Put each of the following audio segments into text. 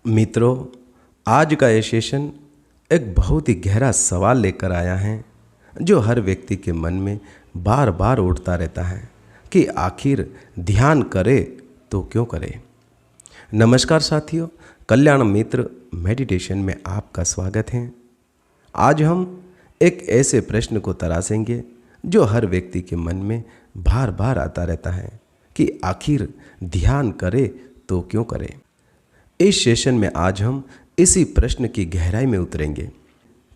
मित्रों, आज का ये सेशन एक बहुत ही गहरा सवाल लेकर आया है जो हर व्यक्ति के मन में बार बार उठता रहता है कि आखिर ध्यान करे तो क्यों करे। नमस्कार साथियों, कल्याण मित्र मेडिटेशन में आपका स्वागत है। आज हम एक ऐसे प्रश्न को तराशेंगे जो हर व्यक्ति के मन में बार बार आता रहता है कि आखिर ध्यान करे तो क्यों करे। इस सेशन में आज हम इसी प्रश्न की गहराई में उतरेंगे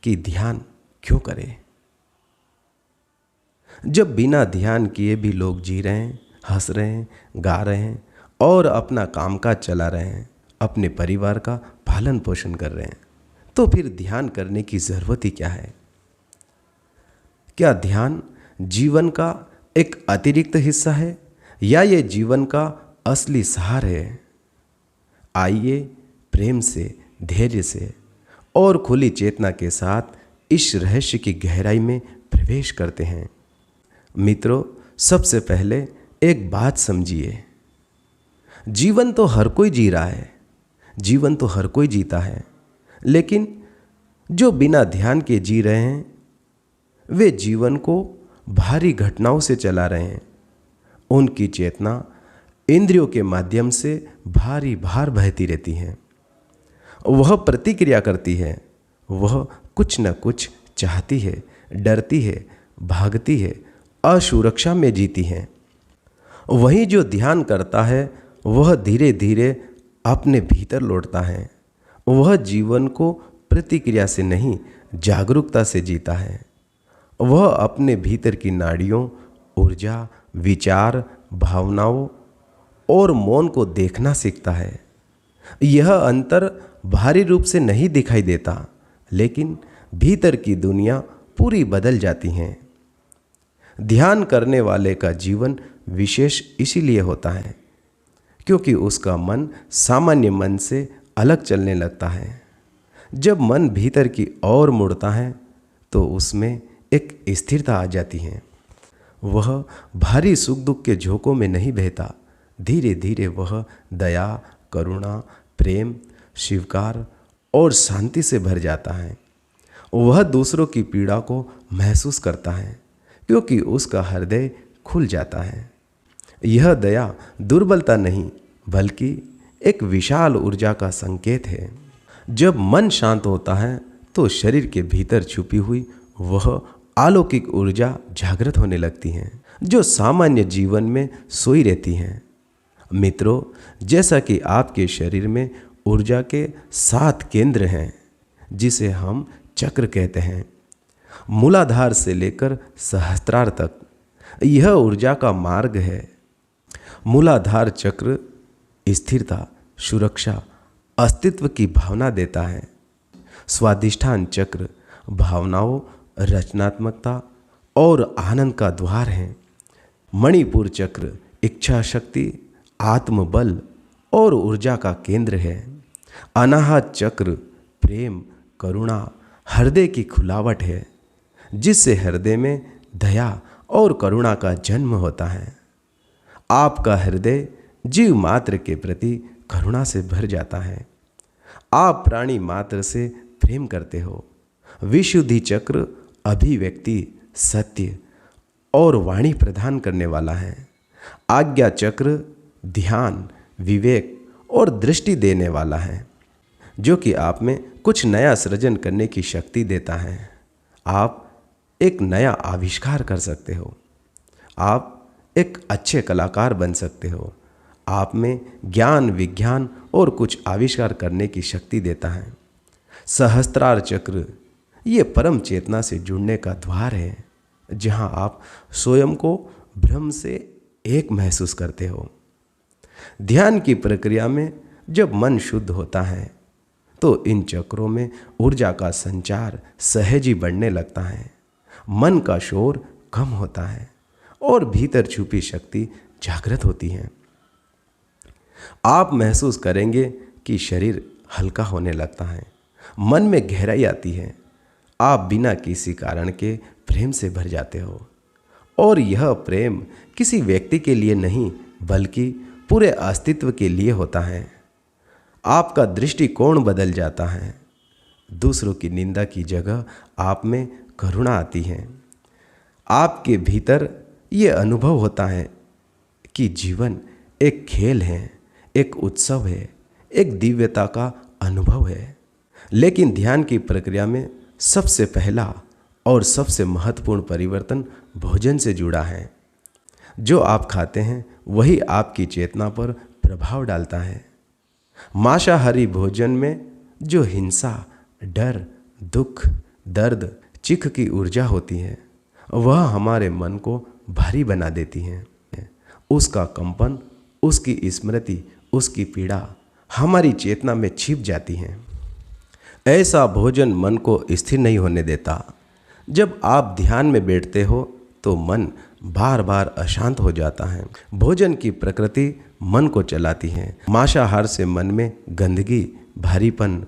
कि ध्यान क्यों करें। जब बिना ध्यान किए भी लोग जी रहे हैं, हंस रहे हैं, गा रहे हैं और अपना कामकाज चला रहे हैं, अपने परिवार का पालन पोषण कर रहे हैं, तो फिर ध्यान करने की ज़रूरत ही क्या है। क्या ध्यान जीवन का एक अतिरिक्त हिस्सा है या ये जीवन का असली सहारा है। आइए प्रेम से, धैर्य से और खुली चेतना के साथ इस रहस्य की गहराई में प्रवेश करते हैं। मित्रों, सबसे पहले एक बात समझिए, जीवन तो हर कोई जी रहा है, जीवन तो हर कोई जीता है, लेकिन जो बिना ध्यान के जी रहे हैं वे जीवन को भारी घटनाओं से चला रहे हैं। उनकी चेतना इंद्रियों के माध्यम से भारी भार बहती रहती है। वह प्रतिक्रिया करती है, वह कुछ न कुछ चाहती है, डरती है, भागती है, असुरक्षा में जीती है। वही जो ध्यान करता है वह धीरे धीरे अपने भीतर लौटता है। वह जीवन को प्रतिक्रिया से नहीं, जागरूकता से जीता है। वह अपने भीतर की नाड़ियों, ऊर्जा, विचार, भावनाओं और मौन को देखना सीखता है। यह अंतर बाहरी रूप से नहीं दिखाई देता, लेकिन भीतर की दुनिया पूरी बदल जाती है। ध्यान करने वाले का जीवन विशेष इसीलिए होता है क्योंकि उसका मन सामान्य मन से अलग चलने लगता है। जब मन भीतर की ओर मुड़ता है तो उसमें एक स्थिरता आ जाती है। वह भारी सुख दुख के झोंकों में नहीं बहता, धीरे धीरे वह दया, करुणा, प्रेम, स्वीकार और शांति से भर जाता है। वह दूसरों की पीड़ा को महसूस करता है क्योंकि उसका हृदय खुल जाता है। यह दया दुर्बलता नहीं बल्कि एक विशाल ऊर्जा का संकेत है। जब मन शांत होता है तो शरीर के भीतर छुपी हुई वह अलौकिक ऊर्जा जागृत होने लगती है जो सामान्य जीवन में सोई रहती है। मित्रों, जैसा कि आपके शरीर में ऊर्जा के 7 केंद्र हैं जिसे हम चक्र कहते हैं, मूलाधार से लेकर सहस्त्रार तक यह ऊर्जा का मार्ग है। मूलाधार चक्र स्थिरता, सुरक्षा, अस्तित्व की भावना देता है। स्वादिष्ठान चक्र भावनाओं, रचनात्मकता और आनंद का द्वार है। मणिपुर चक्र इच्छा शक्ति, आत्मबल और ऊर्जा का केंद्र है। अनाहत चक्र प्रेम, करुणा, हृदय की खुलावट है जिससे हृदय में दया और करुणा का जन्म होता है। आपका हृदय जीव मात्र के प्रति करुणा से भर जाता है। आप प्राणी मात्र से प्रेम करते हो। विशुद्धि चक्र अभिव्यक्ति, सत्य और वाणी प्रदान करने वाला है। आज्ञा चक्र ध्यान, विवेक और दृष्टि देने वाला है जो कि आप में कुछ नया सृजन करने की शक्ति देता है। आप एक नया आविष्कार कर सकते हो। आप एक अच्छे कलाकार बन सकते हो। आप में ज्ञान, विज्ञान और कुछ आविष्कार करने की शक्ति देता है। सहस्त्रार चक्र ये परम चेतना से जुड़ने का द्वार है जहां आप स्वयं को ब्रह्म से एक महसूस करते हो। ध्यान की प्रक्रिया में जब मन शुद्ध होता है तो इन चक्रों में ऊर्जा का संचार सहज ही बढ़ने लगता है। मन का शोर कम होता है और भीतर छुपी शक्ति जागृत होती है। आप महसूस करेंगे कि शरीर हल्का होने लगता है, मन में गहराई आती है। आप बिना किसी कारण के प्रेम से भर जाते हो और यह प्रेम किसी व्यक्ति के लिए नहीं बल्कि पूरे अस्तित्व के लिए होता है। आपका दृष्टिकोण बदल जाता है। दूसरों की निंदा की जगह आप में करुणा आती है। आपके भीतर ये अनुभव होता है कि जीवन एक खेल है, एक उत्सव है, एक दिव्यता का अनुभव है। लेकिन ध्यान की प्रक्रिया में सबसे पहला और सबसे महत्वपूर्ण परिवर्तन भोजन से जुड़ा है। जो आप खाते हैं वही आपकी चेतना पर प्रभाव डालता है। मांसाहारी भोजन में जो हिंसा, डर, दुख, दर्द, चिख की ऊर्जा होती है वह हमारे मन को भारी बना देती है। उसका कंपन, उसकी स्मृति, उसकी पीड़ा हमारी चेतना में छिप जाती है। ऐसा भोजन मन को स्थिर नहीं होने देता। जब आप ध्यान में बैठते हो तो मन बार बार अशांत हो जाता है। भोजन की प्रकृति मन को चलाती है। मांसाहार से मन में गंदगी, भारीपन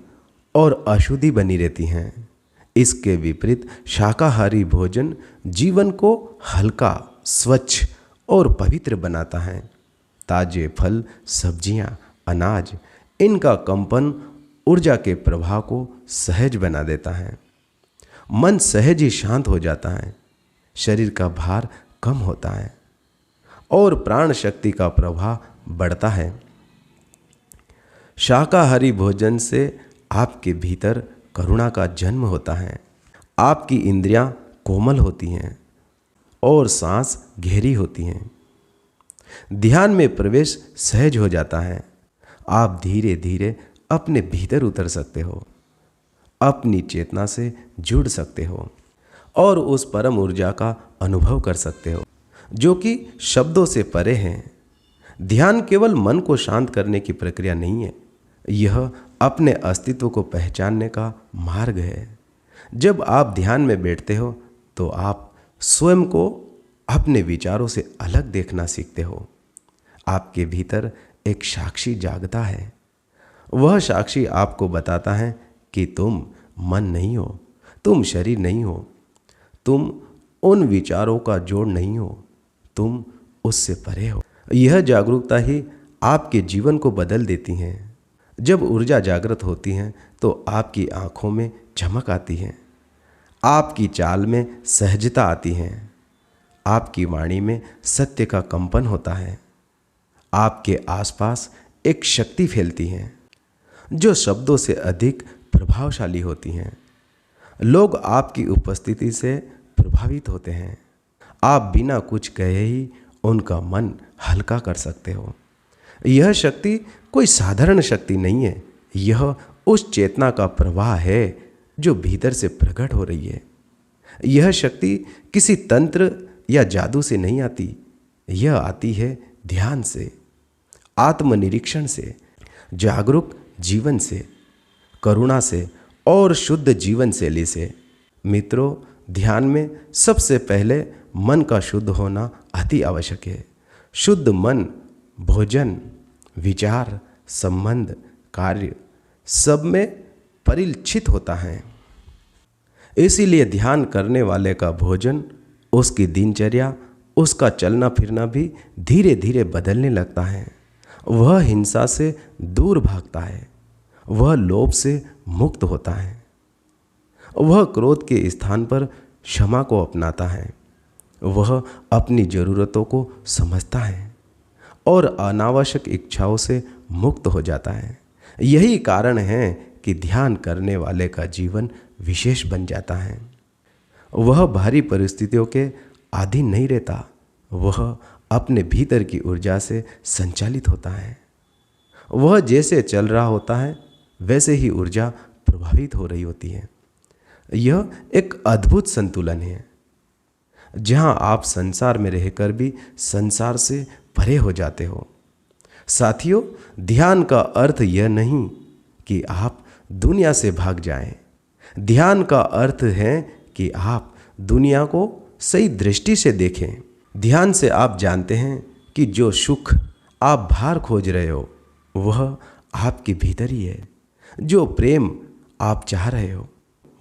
और अशुद्धि बनी रहती हैं। इसके विपरीत शाकाहारी भोजन जीवन को हल्का, स्वच्छ और पवित्र बनाता है। ताजे फल, सब्जियां, अनाज, इनका कंपन ऊर्जा के प्रवाह को सहज बना देता है। मन सहज ही शांत हो जाता है। शरीर का भार कम होता है और प्राण शक्ति का प्रवाह बढ़ता है। शाकाहारी भोजन से आपके भीतर करुणा का जन्म होता है। आपकी इंद्रियां कोमल होती हैं और सांस गहरी होती हैं। ध्यान में प्रवेश सहज हो जाता है। आप धीरे धीरे अपने भीतर उतर सकते हो, अपनी चेतना से जुड़ सकते हो और उस परम ऊर्जा का अनुभव कर सकते हो जो कि शब्दों से परे हैं। ध्यान केवल मन को शांत करने की प्रक्रिया नहीं है, यह अपने अस्तित्व को पहचानने का मार्ग है। जब आप ध्यान में बैठते हो तो आप स्वयं को अपने विचारों से अलग देखना सीखते हो। आपके भीतर एक साक्षी जागता है। वह साक्षी आपको बताता है कि तुम मन नहीं हो, तुम शरीर नहीं हो, तुम उन विचारों का जोड़ नहीं हो, तुम उससे परे हो। यह जागरूकता ही आपके जीवन को बदल देती है। जब ऊर्जा जागृत होती है तो आपकी आंखों में चमक आती है, आपकी चाल में सहजता आती है, आपकी वाणी में सत्य का कंपन होता है। आपके आसपास एक शक्ति फैलती है जो शब्दों से अधिक प्रभावशाली होती हैं। लोग आपकी उपस्थिति से प्रभावित होते हैं। आप बिना कुछ कहे ही उनका मन हल्का कर सकते हो। यह शक्ति कोई साधारण शक्ति नहीं है, यह उस चेतना का प्रवाह है जो भीतर से प्रकट हो रही है। यह शक्ति किसी तंत्र या जादू से नहीं आती, यह आती है ध्यान से, आत्मनिरीक्षण से, जागरूक जीवन से, करुणा से और शुद्ध जीवन शैली से। मित्रों, ध्यान में सबसे पहले मन का शुद्ध होना अति आवश्यक है। शुद्ध मन भोजन, विचार, संबंध, कार्य सब में परिलक्षित होता है। इसीलिए ध्यान करने वाले का भोजन, उसकी दिनचर्या, उसका चलना फिरना भी धीरे धीरे बदलने लगता है। वह हिंसा से दूर भागता है, वह लोभ से मुक्त होता है, वह क्रोध के स्थान पर क्षमा को अपनाता है, वह अपनी ज़रूरतों को समझता है और अनावश्यक इच्छाओं से मुक्त हो जाता है। यही कारण है कि ध्यान करने वाले का जीवन विशेष बन जाता है। वह भारी परिस्थितियों के अधीन नहीं रहता, वह अपने भीतर की ऊर्जा से संचालित होता है। वह जैसे चल रहा होता है वैसे ही ऊर्जा प्रभावित हो रही होती है। यह एक अद्भुत संतुलन है जहां आप संसार में रहकर भी संसार से परे हो जाते हो। साथियों, ध्यान का अर्थ यह नहीं कि आप दुनिया से भाग जाएं। ध्यान का अर्थ है कि आप दुनिया को सही दृष्टि से देखें। ध्यान से आप जानते हैं कि जो सुख आप बाहर खोज रहे हो वह आपके भीतर ही है। जो प्रेम आप चाह रहे हो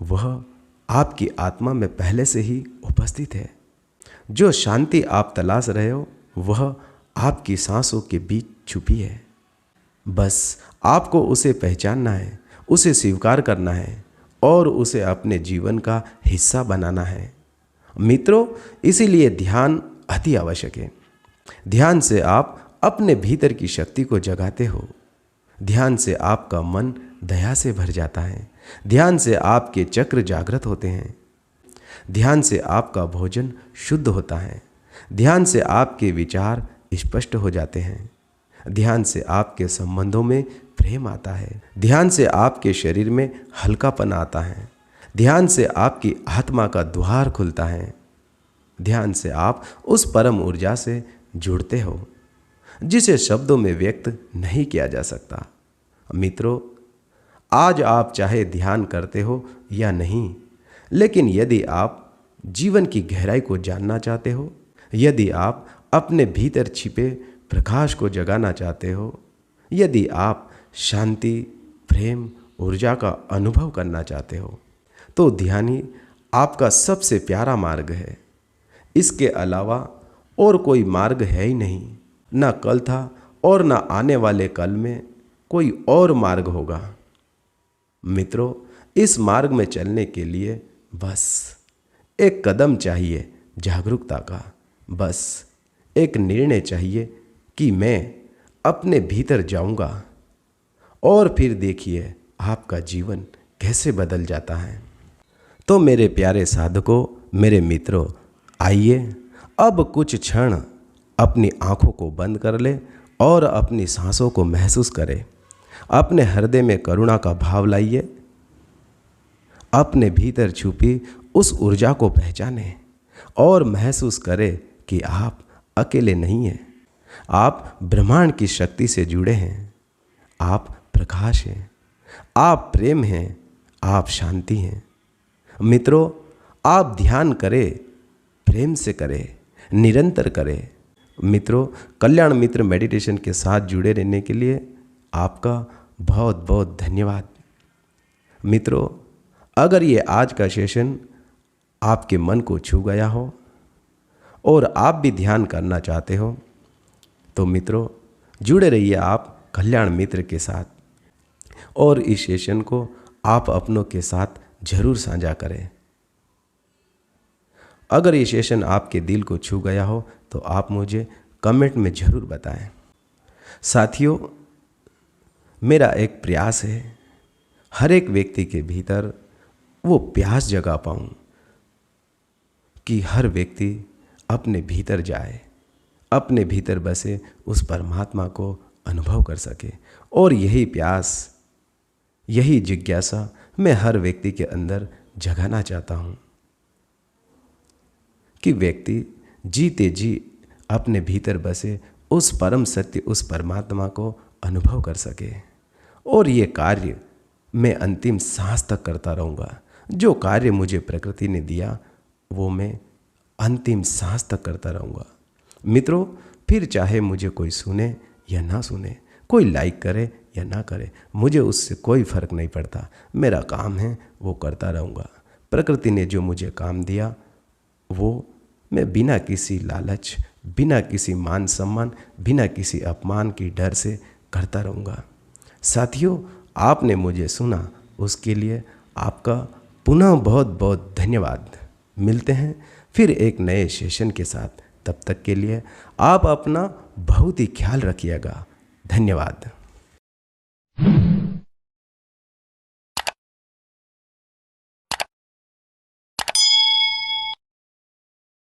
वह आपकी आत्मा में पहले से ही उपस्थित है। जो शांति आप तलाश रहे हो वह आपकी सांसों के बीच छुपी है। बस आपको उसे पहचानना है, उसे स्वीकार करना है और उसे अपने जीवन का हिस्सा बनाना है। मित्रों, इसीलिए ध्यान अति आवश्यक है। ध्यान से आप अपने भीतर की शक्ति को जगाते हो। ध्यान से आपका मन दया से भर जाता है। ध्यान से आपके चक्र जागृत होते हैं। ध्यान से आपका भोजन शुद्ध होता है। ध्यान से आपके विचार स्पष्ट हो जाते हैं। ध्यान से आपके संबंधों में प्रेम आता है। ध्यान से आपके शरीर में हल्कापन आता है। ध्यान से आपकी आत्मा का द्वार खुलता है। ध्यान से आप उस परम ऊर्जा से जुड़ते हो जिसे शब्दों में व्यक्त नहीं किया जा सकता। मित्रों, आज आप चाहे ध्यान करते हो या नहीं, लेकिन यदि आप जीवन की गहराई को जानना चाहते हो, यदि आप अपने भीतर छिपे प्रकाश को जगाना चाहते हो, यदि आप शांति, प्रेम, ऊर्जा का अनुभव करना चाहते हो, तो ध्यान ही आपका सबसे प्यारा मार्ग है। इसके अलावा और कोई मार्ग है ही नहीं। ना कल था और ना आने वाले कल में कोई और मार्ग होगा। मित्रों, इस मार्ग में चलने के लिए बस एक कदम चाहिए जागरूकता का। बस एक निर्णय चाहिए कि मैं अपने भीतर जाऊंगा और फिर देखिए आपका जीवन कैसे बदल जाता है। तो मेरे प्यारे साधकों, मेरे मित्रों, आइए अब कुछ क्षण अपनी आँखों को बंद कर ले और अपनी सांसों को महसूस करें। अपने हृदय में करुणा का भाव लाइए। अपने भीतर छुपी उस ऊर्जा को पहचानें और महसूस करें कि आप अकेले नहीं हैं। आप ब्रह्मांड की शक्ति से जुड़े हैं। आप प्रकाश हैं, आप प्रेम हैं, आप शांति हैं। मित्रों, आप ध्यान करें, प्रेम से करें, निरंतर करें। मित्रों, कल्याण मित्र मेडिटेशन के साथ जुड़े रहने के लिए आपका बहुत बहुत धन्यवाद। मित्रों, अगर ये आज का सेशन आपके मन को छू गया हो और आप भी ध्यान करना चाहते हो, तो मित्रों जुड़े रहिए आप कल्याण मित्र के साथ और इस सेशन को आप अपनों के साथ जरूर साझा करें। अगर ये सेशन आपके दिल को छू गया हो तो आप मुझे कमेंट में ज़रूर बताएं। साथियों, मेरा एक प्रयास है हर एक व्यक्ति के भीतर वो प्यास जगा पाऊँ कि हर व्यक्ति अपने भीतर जाए, अपने भीतर बसे उस परमात्मा को अनुभव कर सके। और यही प्यास, यही जिज्ञासा मैं हर व्यक्ति के अंदर जगाना चाहता हूँ कि व्यक्ति जीते जी अपने भीतर बसे उस परम सत्य, उस परमात्मा को अनुभव कर सके। और ये कार्य मैं अंतिम सांस तक करता रहूँगा। जो कार्य मुझे प्रकृति ने दिया वो मैं अंतिम सांस तक करता रहूँगा। मित्रों, फिर चाहे मुझे कोई सुने या ना सुने, कोई लाइक करे या ना करे, मुझे उससे कोई फर्क नहीं पड़ता। मेरा काम है वो करता रहूँगा। प्रकृति ने जो मुझे काम दिया वो मैं बिना किसी लालच, बिना किसी मान सम्मान, बिना किसी अपमान की डर से करता रहूँगा। साथियों, आपने मुझे सुना उसके लिए आपका पुनः बहुत बहुत धन्यवाद। मिलते हैं फिर एक नए सेशन के साथ। तब तक के लिए आप अपना बहुत ही ख्याल रखिएगा। धन्यवाद।